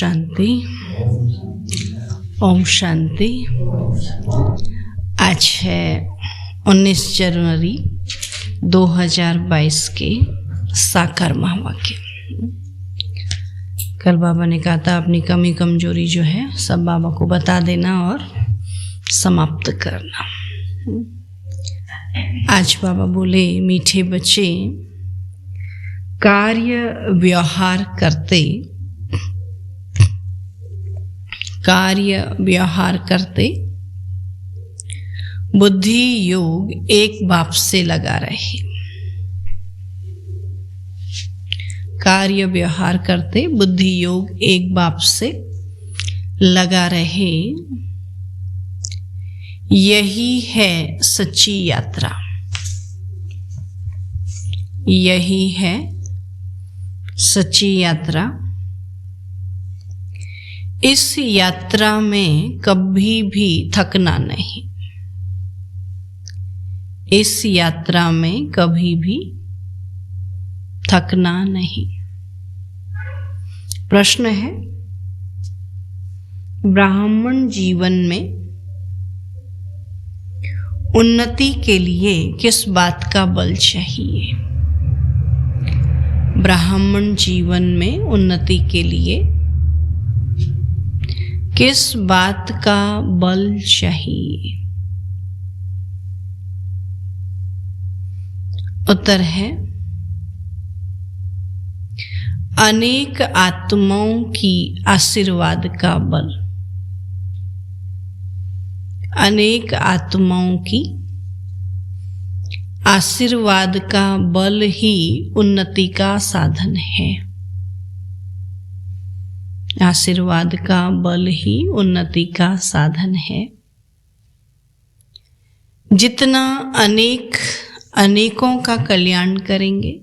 शांति, ओम शांति। आज है 19 जनवरी 2022 के साकार महावाक्य। कल बाबा ने कहा था अपनी कमी कमजोरी जो है सब बाबा को बता देना और समाप्त करना। आज बाबा बोले, मीठे बच्चे, कार्य व्यवहार करते बुद्धि योग एक बाप से लगा रहे। कार्य व्यवहार करते बुद्धि योग एक बाप से लगा रहे। यही है सच्ची यात्रा, यही है सच्ची यात्रा। इस यात्रा में कभी भी थकना नहीं, इस यात्रा में कभी भी थकना नहीं। प्रश्न है, ब्राह्मण जीवन में उन्नति के लिए किस बात का बल चाहिए? ब्राह्मण जीवन में उन्नति के लिए किस बात का बल चाहिए? उत्तर है, अनेक आत्माओं की आशीर्वाद का बल। अनेक आत्माओं की आशीर्वाद का बल ही उन्नति का साधन है। आशीर्वाद का बल ही उन्नति का साधन है। जितना अनेकों का कल्याण करेंगे,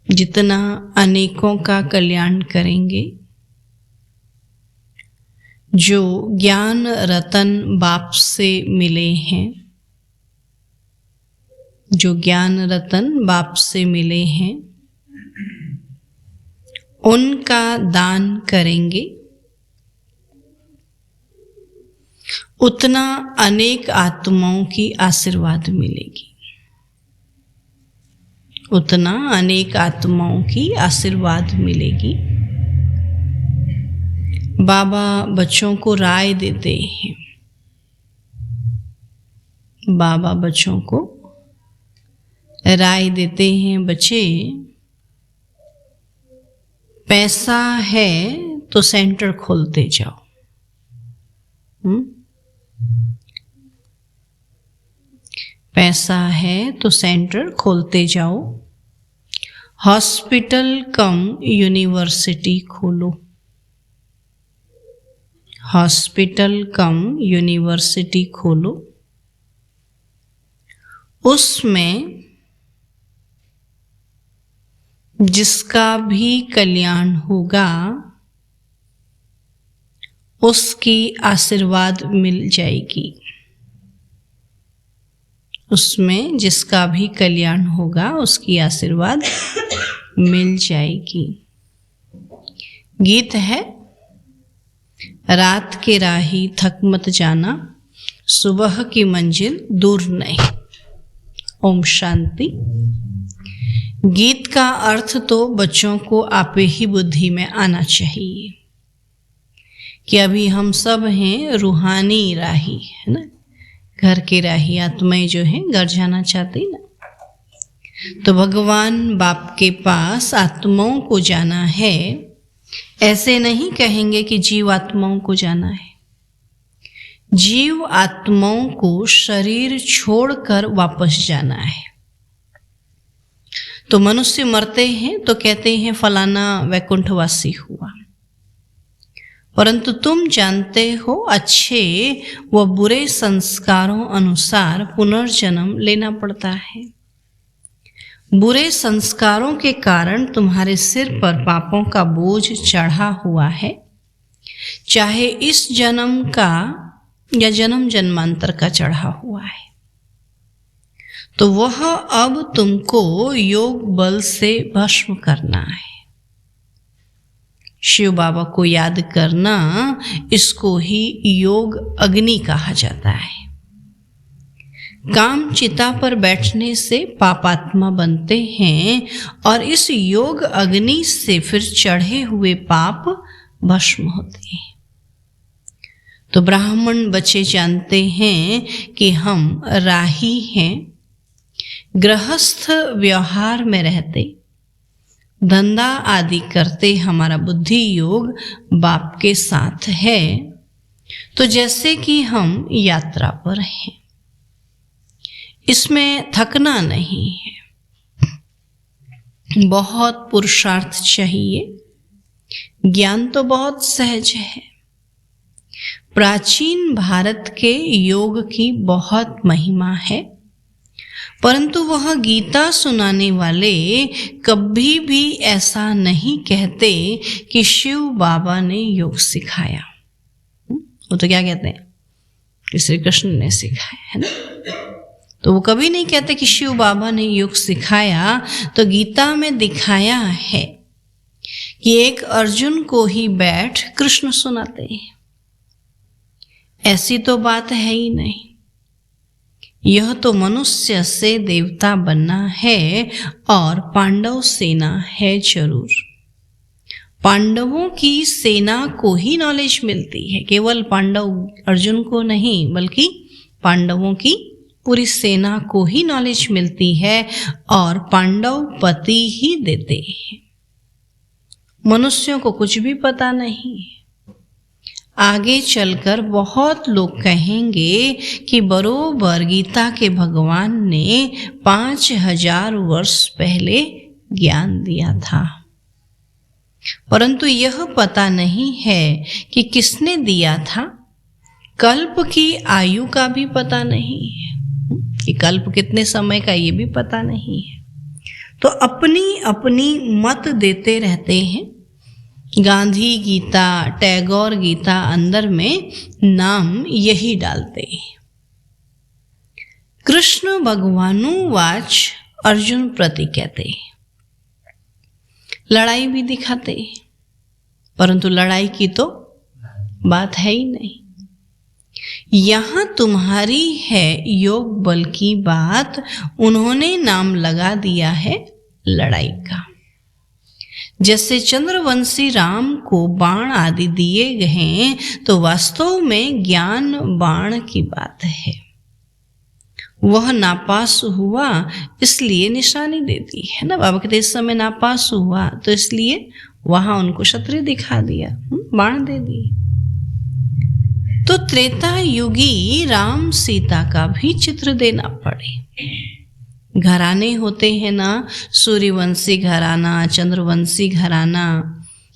जितना अनेकों का कल्याण करेंगे, जो ज्ञान रतन बाप से मिले हैं, जो ज्ञान रतन बाप से मिले हैं, उनका दान करेंगे, उतना अनेक आत्माओं की आशीर्वाद मिलेगी, उतना अनेक आत्माओं की आशीर्वाद मिलेगी। बाबा बच्चों को राय देते हैं, बाबा बच्चों को राय देते हैं, बच्चे पैसा है तो सेंटर खोलते जाओ। पैसा है तो सेंटर खोलते जाओ। हॉस्पिटल कम यूनिवर्सिटी खोलो, हॉस्पिटल कम यूनिवर्सिटी खोलो। उसमें जिसका भी कल्याण होगा उसकी आशीर्वाद मिल जाएगी। उसमें जिसका भी कल्याण होगा उसकी आशीर्वाद मिल जाएगी। गीत है, रात के राही थक मत जाना, सुबह की मंजिल दूर नहीं। ओम शांति। गीत का अर्थ तो बच्चों को आपे ही बुद्धि में आना चाहिए कि अभी हम सब हैं रूहानी राही, है ना, घर के राही आत्माएं जो हैं घर जाना चाहती ना, तो भगवान बाप के पास आत्माओं को जाना है। ऐसे नहीं कहेंगे कि जीव आत्माओं को जाना है। जीव आत्माओं को शरीर छोड़कर वापस जाना है। तो मनुष्य मरते हैं तो कहते हैं फलाना वैकुंठवासी हुआ, परंतु तुम जानते हो अच्छे व बुरे संस्कारों अनुसार पुनर्जन्म लेना पड़ता है। बुरे संस्कारों के कारण तुम्हारे सिर पर पापों का बोझ चढ़ा हुआ है, चाहे इस जन्म का या जन्म जन्मांतर का चढ़ा हुआ है। तो वह अब तुमको योग बल से भस्म करना है। शिव बाबा को याद करना, इसको ही योग अग्नि कहा जाता है। काम चिता पर बैठने से पापात्मा बनते हैं और इस योग अग्नि से फिर चढ़े हुए पाप भस्म होते हैं। तो ब्राह्मण बच्चे जानते हैं कि हम राही हैं, गृहस्थ व्यवहार में रहते, धंधा आदि करते हमारा बुद्धि योग बाप के साथ है, तो जैसे कि हम यात्रा पर हैं, इसमें थकना नहीं है। बहुत पुरुषार्थ चाहिए, ज्ञान तो बहुत सहज है। प्राचीन भारत के योग की बहुत महिमा है, परंतु वह गीता सुनाने वाले कभी भी ऐसा नहीं कहते कि शिव बाबा ने योग सिखाया। वो तो क्या कहते हैं कि श्री कृष्ण ने सिखाया, है ना। तो वो कभी नहीं कहते कि शिव बाबा ने योग सिखाया। तो गीता में दिखाया है कि एक अर्जुन को ही बैठ कृष्ण सुनाते हैं। ऐसी तो बात है ही नहीं। यह तो मनुष्य से देवता बनना है और पांडव सेना है जरूर। पांडवों की सेना को ही नॉलेज मिलती है, केवल पांडव अर्जुन को नहीं, बल्कि पांडवों की पूरी सेना को ही नॉलेज मिलती है और पांडव पति ही देते हैं। मनुष्यों को कुछ भी पता नहीं है। आगे चलकर बहुत लोग कहेंगे कि बरोबर गीता के भगवान ने 5000 वर्ष पहले ज्ञान दिया था, परंतु यह पता नहीं है कि किसने दिया था। कल्प की आयु का भी पता नहीं है कि कल्प कितने समय का, ये भी पता नहीं है। तो अपनी अपनी मत देते रहते हैं। गांधी गीता, टैगोर गीता, अंदर में नाम यही डालते हैं। कृष्ण भगवानुवाच अर्जुन प्रति कहते हैं। लड़ाई भी दिखाते हैं, परंतु लड़ाई की तो बात है ही नहीं। यहां तुम्हारी है योग बल की बात, उन्होंने नाम लगा दिया है लड़ाई का। जैसे चंद्रवंशी राम को बाण आदि दिए गए, तो वास्तव में ज्ञान बाण की बात है। वह नापास हुआ इसलिए निशानी दे दी है ना। बाबा कहते इस समय नापास हुआ तो इसलिए वहां उनको क्षत्रिय दिखा दिया, बाण दे दी। तो त्रेता युगी राम सीता का भी चित्र देना पड़े। घराने होते हैं ना, सूर्यवंशी घराना, चंद्रवंशी घराना।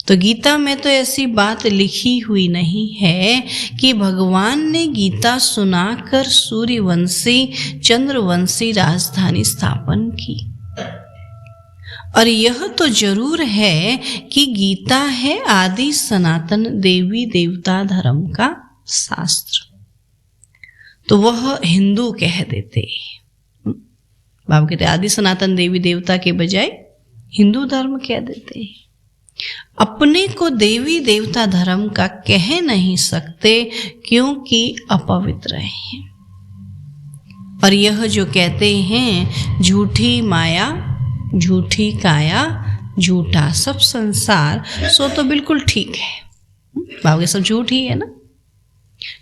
तो गीता में तो ऐसी बात लिखी हुई नहीं है कि भगवान ने गीता सुनाकर सूर्यवंशी चंद्रवंशी राजधानी स्थापन की। और यह तो जरूर है कि गीता है आदि सनातन देवी देवता धर्म का शास्त्र, तो वह हिंदू कह देते। बाबा कहते आदि सनातन देवी देवता के बजाय हिंदू धर्म कह देते हैं। अपने को देवी देवता धर्म का कह नहीं सकते क्योंकि अपवित्र हैं। और यह जो कहते हैं झूठी माया, झूठी काया, झूठा सब संसार, सो तो बिल्कुल ठीक है। बाबा सब झूठ ही है ना।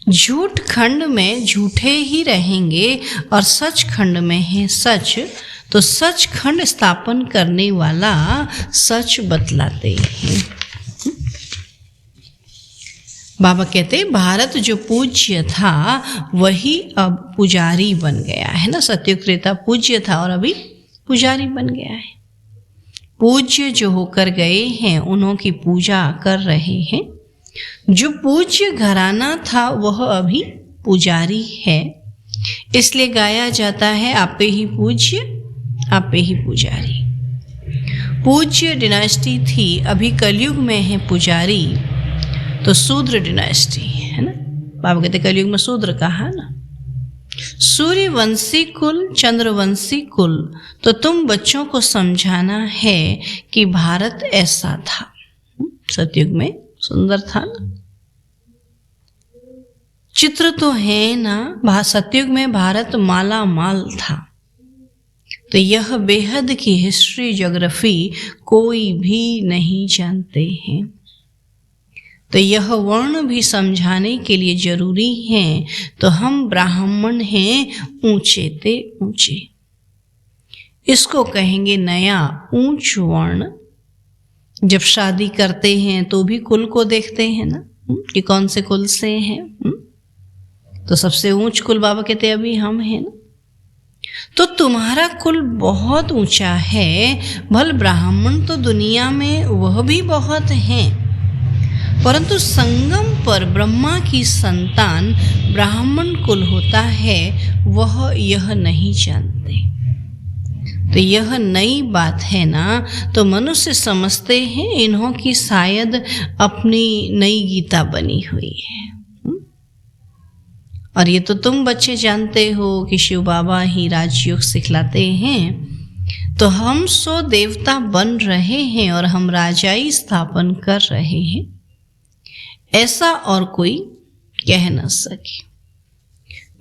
झूठ खंड में झूठे ही रहेंगे और सच खंड में है सच। तो सच खंड स्थापन करने वाला सच बतलाते हैं। बाबा कहते भारत जो पूज्य था वही अब पुजारी बन गया है ना। सत्युग त्रेता पूज्य था और अभी पुजारी बन गया है। पूज्य जो होकर गए हैं उन्हों की पूजा कर रहे हैं। जो पूज्य घराना था वह अभी पुजारी है, इसलिए गाया जाता है आपे ही पूज्य आपे ही पुजारी। पूज्य डिनास्टी थी, अभी कलयुग में है पुजारी, तो शूद्र डिनास्टी है ना। बाबा कहते कलयुग में शूद्र कहा ना। सूर्यवंशी कुल, चंद्रवंशी कुल, तो तुम बच्चों को समझाना है कि भारत ऐसा था। सतयुग में सुंदर था ना। चित्र तो है ना, सतयुग में भारत माला माल था। तो यह बेहद की हिस्ट्री ज्योग्राफी कोई भी नहीं जानते हैं। तो यह वर्ण भी समझाने के लिए जरूरी है। तो हम ब्राह्मण हैं ऊंचे ते ऊंचे, इसको कहेंगे नया ऊंच वर्ण। जब शादी करते हैं तो भी कुल को देखते हैं ना, कि कौन से कुल से हैं। तो सबसे ऊंच कुल बाबा कहते अभी हम हैं ना। तो तुम्हारा कुल बहुत ऊंचा है। भल ब्राह्मण तो दुनिया में वह भी बहुत हैं, परंतु संगम पर ब्रह्मा की संतान ब्राह्मण कुल होता है, वह यह नहीं जानते। तो यह नई बात है ना। तो मनुष्य समझते हैं इन्हों की शायद अपनी नई गीता बनी हुई है। और ये तो तुम बच्चे जानते हो कि शिव बाबा ही राजयोग सिखलाते हैं। तो हम 100 देवता बन रहे हैं और हम राजाई स्थापन कर रहे हैं, ऐसा और कोई कह न सके।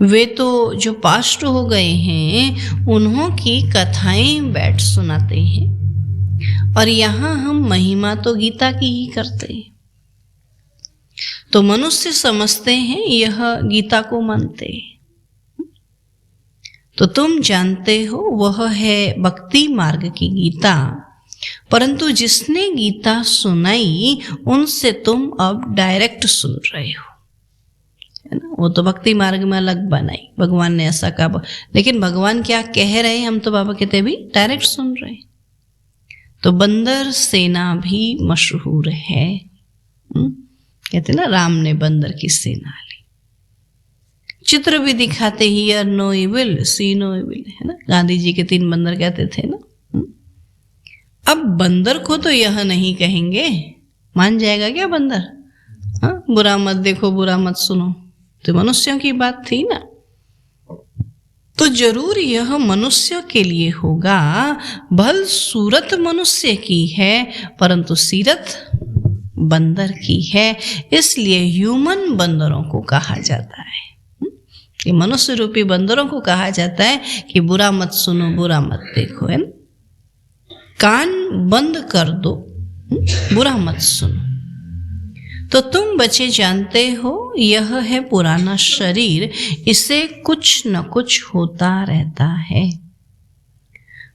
वे तो जो पास्ट हो गए हैं उन्हों की कथाएं बैठ सुनाते हैं, और यहाँ हम महिमा तो गीता की ही करते हैं। तो मनुष्य समझते हैं यह गीता को मानते हैं। तो तुम जानते हो वह है भक्ति मार्ग की गीता, परंतु जिसने गीता सुनाई उनसे तुम अब डायरेक्ट सुन रहे हो, है ना। वो तो भक्ति मार्ग में अलग बनाई, भगवान ने ऐसा कहा, लेकिन भगवान क्या कह रहे हैं हम तो बाबा कहते भी डायरेक्ट सुन रहे। तो बंदर सेना भी मशहूर है। कहते ना राम ने बंदर की सेना ली। चित्र भी दिखाते hear no evil see no evil, है ना। गांधी जी के 3 बंदर कहते थे ना। अब बंदर को तो यह नहीं कहेंगे, मान जाएगा क्या बंदर? हाँ, बुरा मत देखो बुरा मत सुनो, तो मनुष्यों की बात थी ना। तो जरूर यह मनुष्य के लिए होगा। भल सूरत मनुष्य की है परंतु सीरत बंदर की है, इसलिए ह्यूमन बंदरों को कहा जाता है। कि मनुष्य रूपी बंदरों को कहा जाता है कि बुरा मत सुनो बुरा मत देखो, है ना। कान बंद कर दो, बुरा मत सुनो। तो तुम बच्चे जानते हो यह है पुराना शरीर, इसे कुछ न कुछ होता रहता है।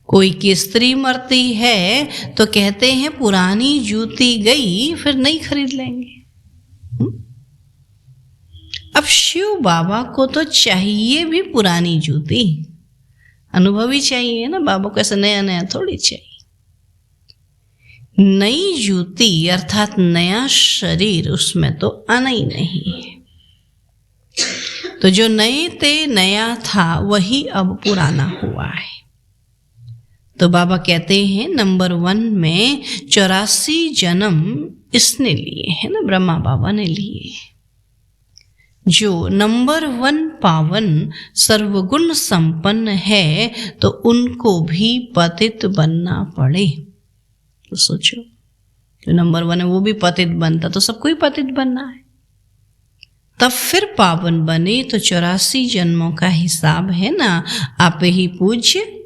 कोई की स्त्री मरती है तो कहते हैं पुरानी जूती गई फिर नई खरीद लेंगे। अब शिव बाबा को तो चाहिए भी पुरानी जूती, अनुभवी चाहिए ना। बाबा को ऐसा नया नया थोड़ी चाहिए। नई जूती अर्थात नया शरीर, उसमें तो आना ही नहीं है। तो जो नए ते नया था वही अब पुराना हुआ है। तो बाबा कहते हैं नंबर 1 में 84 जन्म इसने लिए है ना, ब्रह्मा बाबा ने लिए। जो नंबर 1 पावन सर्वगुण संपन्न है तो उनको भी पतित बनना पड़े। तो सोचो, जो नंबर 1 है वो भी पतित बनता तो सबको ही पतित बनना है, तब फिर पावन बने। तो 84 जन्मों का हिसाब है ना। आप ही पूज्य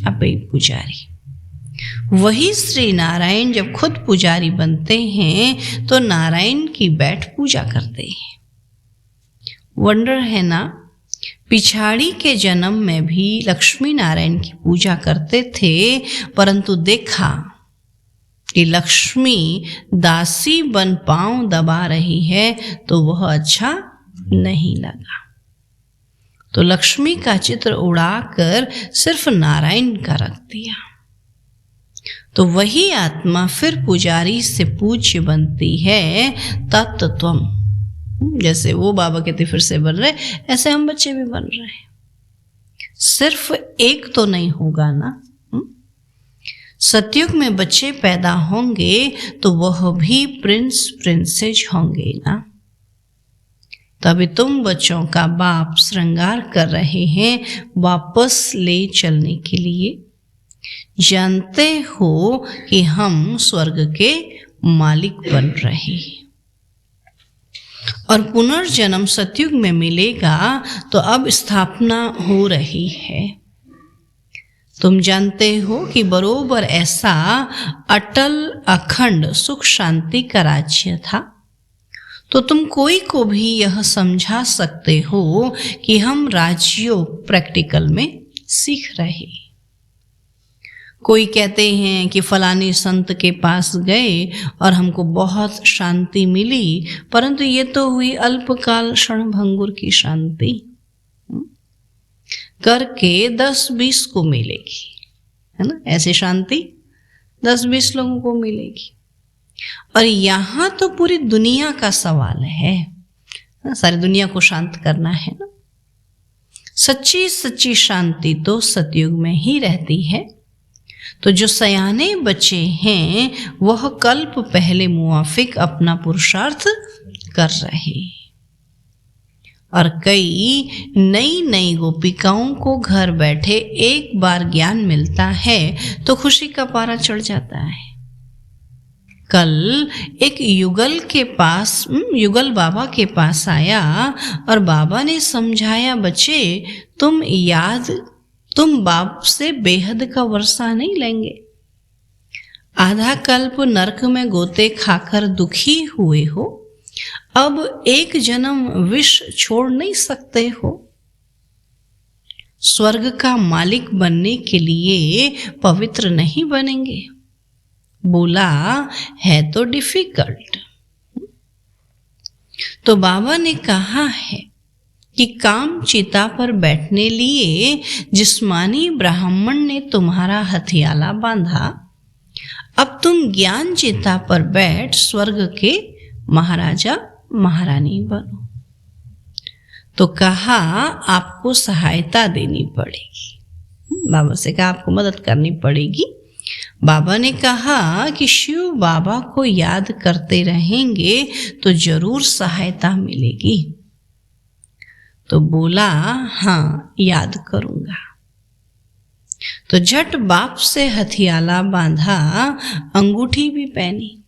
आप ही पुजारी। वही श्री नारायण जब खुद पुजारी बनते हैं तो नारायण की बैठ पूजा करते हैं। वंडर है ना, पिछाड़ी के जन्म में भी लक्ष्मी नारायण की पूजा करते थे, परंतु देखा कि लक्ष्मी दासी बन पांव दबा रही है तो वह अच्छा नहीं लगा। तो लक्ष्मी का चित्र उड़ाकर सिर्फ नारायण का रख दिया। तो वही आत्मा फिर पुजारी से पूज्य बनती है। तत्त्वम, जैसे वो बाबा कहते फिर से बन रहे, ऐसे हम बच्चे भी बन रहे हैं। सिर्फ एक तो नहीं होगा ना। सतयुग में बच्चे पैदा होंगे तो वह भी प्रिंस प्रिंसेस होंगे ना। तभी तुम बच्चों का बाप श्रृंगार कर रहे हैं वापस ले चलने के लिए। जानते हो कि हम स्वर्ग के मालिक बन रहे हैं। और पुनर्जन्म सतयुग में मिलेगा तो अब स्थापना हो रही है। तुम जानते हो कि बरोबर ऐसा अटल अखंड सुख शांति का राज्य था। तो तुम कोई को भी यह समझा सकते हो कि हम राजयोग प्रैक्टिकल में सीख रहे। कोई कहते हैं कि फलानी संत के पास गए और हमको बहुत शांति मिली, परंतु ये तो हुई अल्पकाल क्षणभंगुर की शांति, करके 10-20 को मिलेगी, है ना। ऐसी शांति 10-20 लोगों को मिलेगी। और यहाँ तो पूरी दुनिया का सवाल है, सारी दुनिया को शांत करना है ना। सच्ची सच्ची शांति तो सतयुग में ही रहती है। तो जो सयाने बच्चे हैं वह कल्प पहले मुआफिक अपना पुरुषार्थ कर रहे। और कई नई नई गोपिकाओं को घर बैठे एक बार ज्ञान मिलता है तो खुशी का पारा चढ़ जाता है। कल एक युगल बाबा के पास आया और बाबा ने समझाया, बच्चे तुम बाप से बेहद का वर्षा नहीं लेंगे। आधा कल्प नरक में गोते खाकर दुखी हुए हो, अब एक जन्म विष छोड़ नहीं सकते हो। स्वर्ग का मालिक बनने के लिए पवित्र नहीं बनेंगे। बोला है तो डिफिकल्ट। तो बाबा ने कहा है कि काम चिता पर बैठने लिए जिस्मानी ब्राह्मण ने तुम्हारा हथियाला बांधा, अब तुम ज्ञान चिता पर बैठ स्वर्ग के महाराजा महारानी बनो। तो कहा आपको सहायता देनी पड़ेगी। बाबा से कहा आपको मदद करनी पड़ेगी। बाबा ने कहा कि शिव बाबा को याद करते रहेंगे तो जरूर सहायता मिलेगी। तो बोला हाँ याद करूंगा। तो झट बाप से हथियाला बांधा, अंगूठी भी पहनी।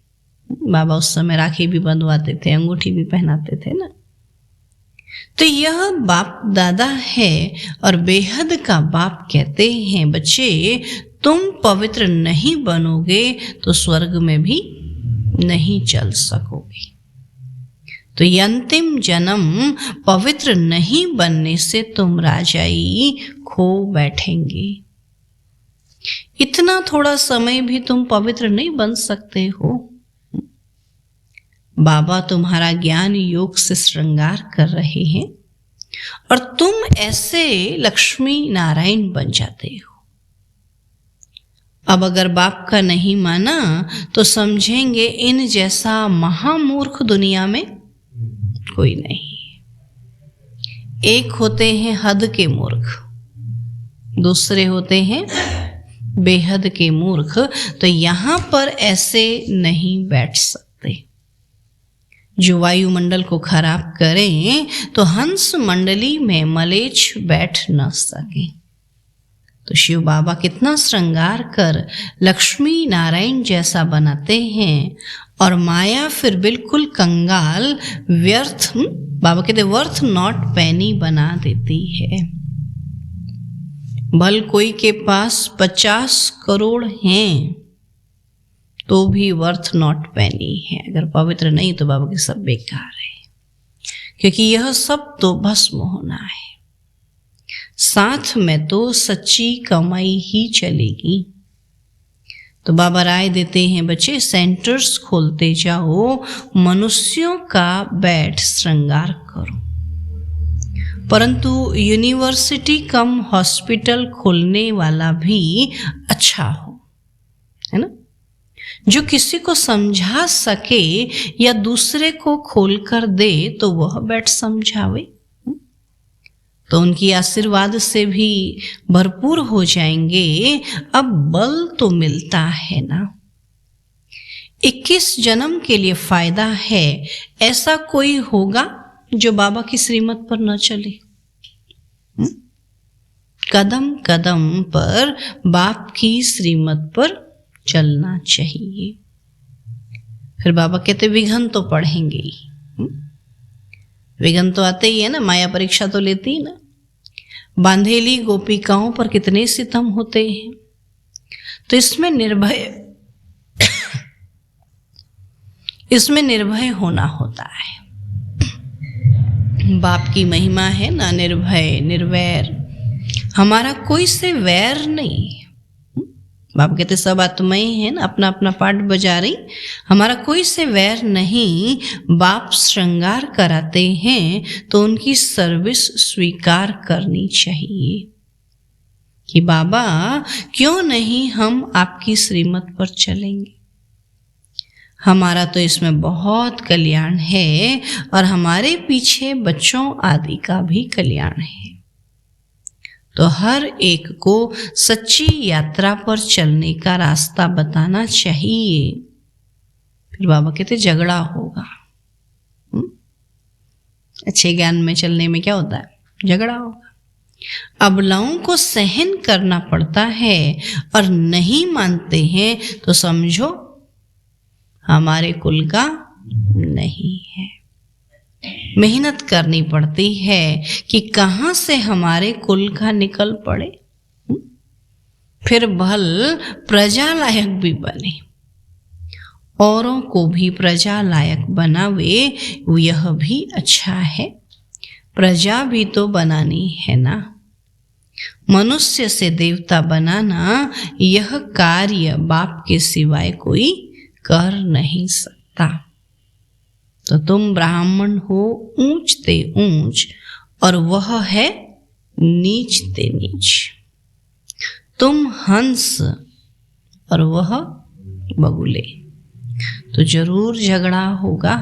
बाबा उस समय राखी भी बंधवाते थे, अंगूठी भी पहनाते थे ना। तो यह बाप दादा है और बेहद का बाप कहते हैं, बच्चे तुम पवित्र नहीं बनोगे तो स्वर्ग में भी नहीं चल सकोगे। तो ये अंतिम जन्म पवित्र नहीं बनने से तुम राजाई खो बैठेंगे। इतना थोड़ा समय भी तुम पवित्र नहीं बन सकते हो। बाबा तुम्हारा ज्ञान योग से श्रृंगार कर रहे हैं और तुम ऐसे लक्ष्मी नारायण बन जाते हो। अब अगर बाप का नहीं माना तो समझेंगे इन जैसा महामूर्ख दुनिया में कोई नहीं। एक होते हैं हद के मूर्ख, दूसरे होते हैं बेहद के मूर्ख। तो यहां पर ऐसे नहीं बैठ सकते। जो वायुमंडल को खराब करें तो हंस मंडली में मलेच्छ बैठ न सके। तो शिव बाबा कितना श्रृंगार कर लक्ष्मी नारायण जैसा बनाते हैं और माया फिर बिल्कुल कंगाल व्यर्थ, बाबा कहते वर्थ नॉट पैनी बना देती है। भल कोई के पास 50 करोड़ हैं तो भी वर्थ नॉट पैनी है। अगर पवित्र नहीं तो बाबा के सब बेकार है, क्योंकि यह सब तो भस्म होना है। साथ में तो सच्ची कमाई ही चलेगी। तो बाबा राय देते हैं, बच्चे सेंटर्स खोलते जाओ, मनुष्यों का बैठ श्रृंगार करो, परंतु यूनिवर्सिटी कम हॉस्पिटल खोलने वाला भी अच्छा हो, है ना। जो किसी को समझा सके या दूसरे को खोलकर दे तो वह बैठ समझावे, तो उनकी आशीर्वाद से भी भरपूर हो जाएंगे। अब बल तो मिलता है ना। 21 जन्म के लिए फायदा है। ऐसा कोई होगा जो बाबा की श्रीमत पर न चले? कदम कदम पर बाप की श्रीमत पर चलना चाहिए। फिर बाबा कहते विघ्न तो पढ़ेंगे ही। विघ्न तो आते ही है ना, माया परीक्षा तो लेती है ना। बांधेली गोपिकाओं पर कितने सितम होते हैं। तो इसमें निर्भय होना होता है। बाप की महिमा है ना, निर्भय निर्वैर, हमारा कोई से वैर नहीं। बाप कहते सब आत्माएं हैं ना, अपना अपना पाठ बजा रही, हमारा कोई से वैर नहीं। बाप श्रृंगार कराते हैं तो उनकी सर्विस स्वीकार करनी चाहिए कि बाबा क्यों नहीं हम आपकी श्रीमत पर चलेंगे। हमारा तो इसमें बहुत कल्याण है और हमारे पीछे बच्चों आदि का भी कल्याण है। तो हर एक को सच्ची यात्रा पर चलने का रास्ता बताना चाहिए। फिर बाबा कहते झगड़ा होगा। अच्छे ज्ञान में चलने में क्या होता है? झगड़ा होगा। अबलाओं को सहन करना पड़ता है और नहीं मानते हैं तो समझो हमारे कुल का नहीं है। मेहनत करनी पड़ती है कि कहाँ से हमारे कुल का निकल पड़े, फिर भल प्रजा लायक भी बने, औरों को भी प्रजा लायक बनावे, यह भी अच्छा है। प्रजा भी तो बनानी है ना। मनुष्य से देवता बनाना यह कार्य बाप के सिवाय कोई कर नहीं सकता। तो तुम ब्राह्मण हो ऊंच ते ऊंच और वह है नीच ते नीच। तुम हंस और वह बगुले। तो जरूर झगड़ा होगा,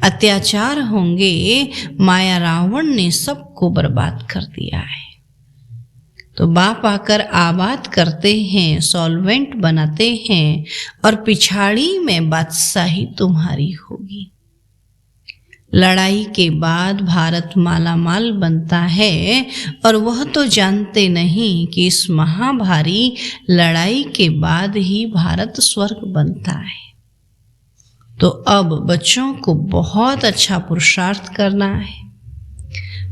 अत्याचार होंगे। माया रावण ने सबको बर्बाद कर दिया है। तो बाप आकर आबाद करते हैं, सॉल्वेंट बनाते हैं और पिछाड़ी में बादशाही तुम्हारी होगी। लड़ाई के बाद भारत मालामाल बनता है और वह तो जानते नहीं कि इस महाभारी लड़ाई के बाद ही भारत स्वर्ग बनता है। तो अब बच्चों को बहुत अच्छा पुरुषार्थ करना है,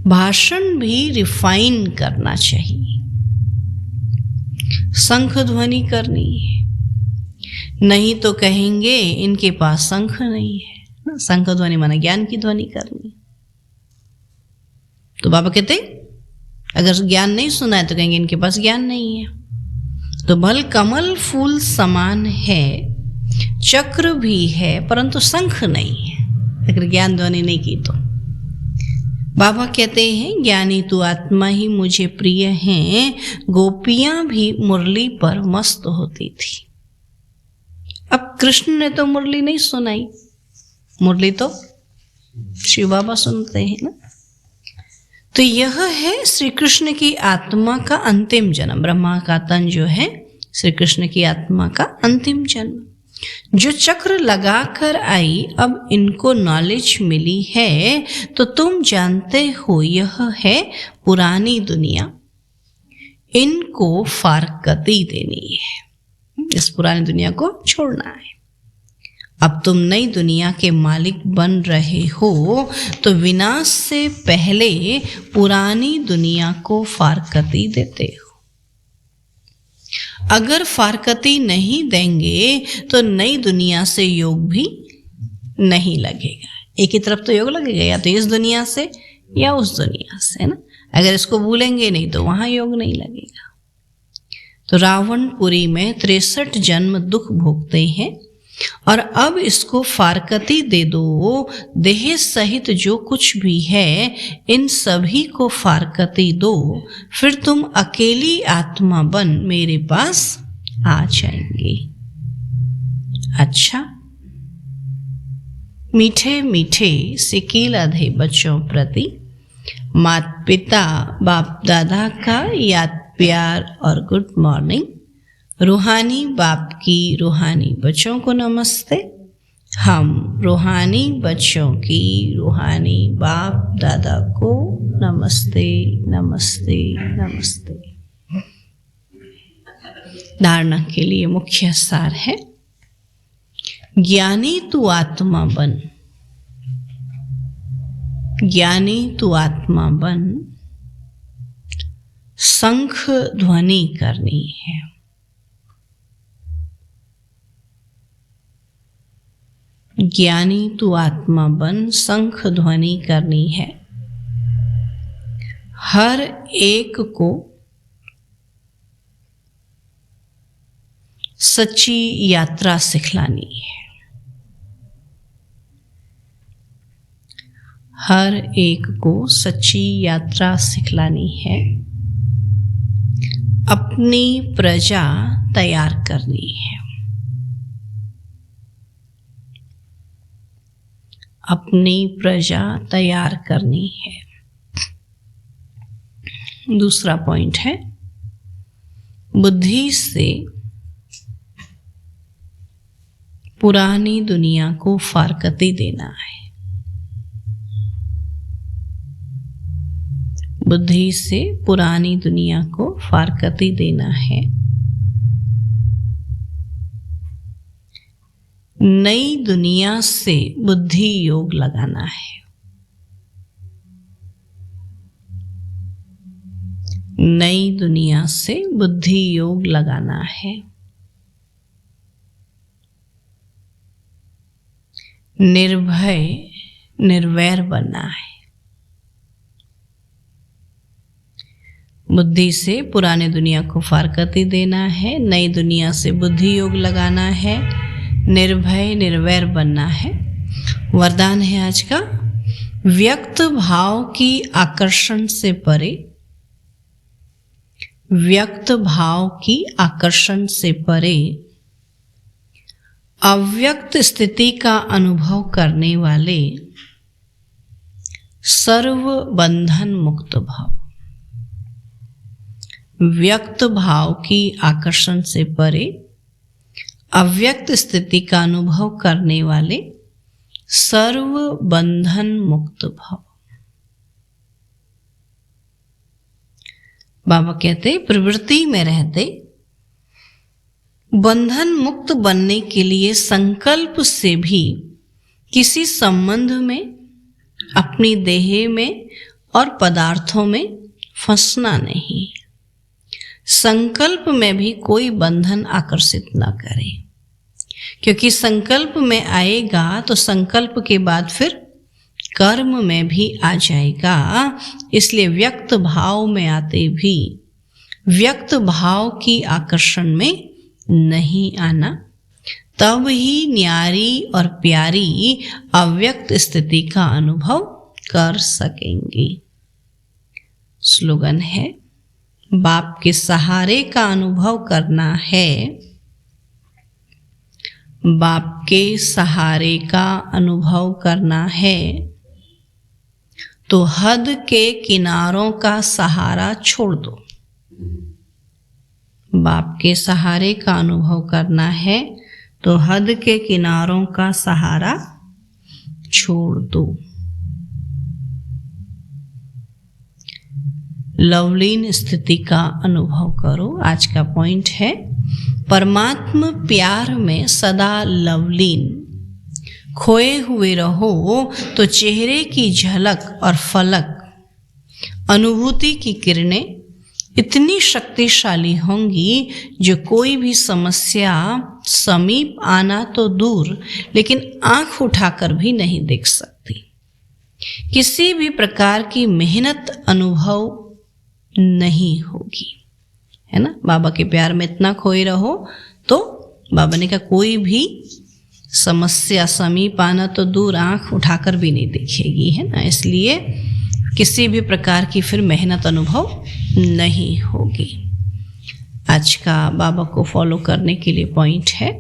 भाषण भी रिफाइन करना चाहिए, शंख ध्वनि करनी है। नहीं तो कहेंगे इनके पास शंख नहीं है ना। शंख ध्वनि माना ज्ञान की ध्वनि करनी। तो बाबा कहते अगर ज्ञान नहीं सुना है तो कहेंगे इनके पास ज्ञान नहीं है। तो भल कमल फूल समान है, चक्र भी है, परंतु शंख नहीं है अगर ज्ञान ध्वनि नहीं की तो। बाबा कहते हैं ज्ञानी तू आत्मा ही मुझे प्रिय हैं। गोपियां भी मुरली पर मस्त होती थी। अब कृष्ण ने तो मुरली नहीं सुनाई, मुरली तो शिव बाबा सुनते हैं ना। तो यह है श्री कृष्ण की आत्मा का अंतिम जन्म। ब्रह्मा का तन जो है श्री कृष्ण की आत्मा का अंतिम जन्म। जो चक्र लगाकर आई, अब इनको नॉलेज मिली है तो तुम जानते हो यह है पुरानी दुनिया, इनको फारकती देनी है। इस पुरानी दुनिया को छोड़ना है। अब तुम नई दुनिया के मालिक बन रहे हो तो विनाश से पहले पुरानी दुनिया को फारकती देते हो। अगर फारकती नहीं देंगे तो नई दुनिया से योग भी नहीं लगेगा। एक ही तरफ तो योग लगेगा, या तो इस दुनिया से या उस दुनिया से, है ना। अगर इसको भूलेंगे नहीं तो वहां योग नहीं लगेगा। तो रावणपुरी में 63 जन्म दुख भोगते हैं और अब इसको फारकती दे दो। देह सहित जो कुछ भी है इन सभी को फारकती दो, फिर तुम अकेली आत्मा बन मेरे पास आ जाएंगे। अच्छा, मीठे मीठे सिकील आधे बच्चों प्रति माता पिता बाप दादा का याद प्यार और गुड मॉर्निंग। रूहानी बाप की रूहानी बच्चों को नमस्ते। हम रूहानी बच्चों की रूहानी बाप दादा को नमस्ते नमस्ते नमस्ते। धारणा के लिए मुख्य सार है, ज्ञानी तू आत्मा बन, ज्ञानी तू आत्मा बन, शंख ध्वनि करनी है। ज्ञानी तू आत्मा बन, शंख ध्वनि करनी है। हर एक को सच्ची यात्रा सिखलानी है। हर एक को सच्ची यात्रा सिखलानी है। अपनी प्रजा तैयार करनी है। अपनी प्रजा तैयार करनी है। दूसरा पॉइंट है, बुद्धि से पुरानी दुनिया को फारकती देना है। बुद्धि से पुरानी दुनिया को फारकती देना है। नई दुनिया से बुद्धि योग लगाना है। नई दुनिया से बुद्धि योग लगाना है। निर्भय निर्वैर बनना है। बुद्धि से पुराने दुनिया को फारकती देना है। नई दुनिया से बुद्धि योग लगाना है। निर्भय निर्वैर बनना है। वरदान है आज का, व्यक्त भाव की आकर्षण से परे, व्यक्त भाव की आकर्षण से परे अव्यक्त स्थिति का अनुभव करने वाले सर्व बंधन मुक्त भाव। व्यक्त भाव की आकर्षण से परे अव्यक्त स्थिति का अनुभव करने वाले सर्व बंधन मुक्त भाव। बाबा कहते, प्रवृत्ति में रहते बंधन मुक्त बनने के लिए संकल्प से भी किसी संबंध में, अपनी देह में और पदार्थों में फंसना नहीं। संकल्प में भी कोई बंधन आकर्षित न करे, क्योंकि संकल्प में आएगा तो संकल्प के बाद फिर कर्म में भी आ जाएगा। इसलिए व्यक्त भाव में आते भी व्यक्त भाव की आकर्षण में नहीं आना, तब ही न्यारी और प्यारी अव्यक्त स्थिति का अनुभव कर सकेंगी। स्लोगन है, बाप के सहारे का अनुभव करना है। बाप के सहारे का अनुभव करना है तो हद के किनारों का सहारा छोड़ दो। बाप के सहारे का अनुभव करना है तो हद के किनारों का सहारा छोड़ दो। लवलीन स्थिति का अनुभव करो। आज का पॉइंट है, परमात्मा प्यार में सदा लवलीन खोए हुए रहो तो चेहरे की झलक और फलक, अनुभूति की किरणें इतनी शक्तिशाली होंगी जो कोई भी समस्या समीप आना तो दूर, लेकिन आंख उठाकर भी नहीं देख सकती। किसी भी प्रकार की मेहनत अनुभव नहीं होगी, है ना। बाबा के प्यार में इतना खोए रहो तो बाबा ने कहा कोई भी समस्या समीप आना तो दूर, आंख उठाकर भी नहीं देखेगी, है ना। इसलिए किसी भी प्रकार की फिर मेहनत अनुभव नहीं होगी। आज का बाबा को फॉलो करने के लिए पॉइंट है,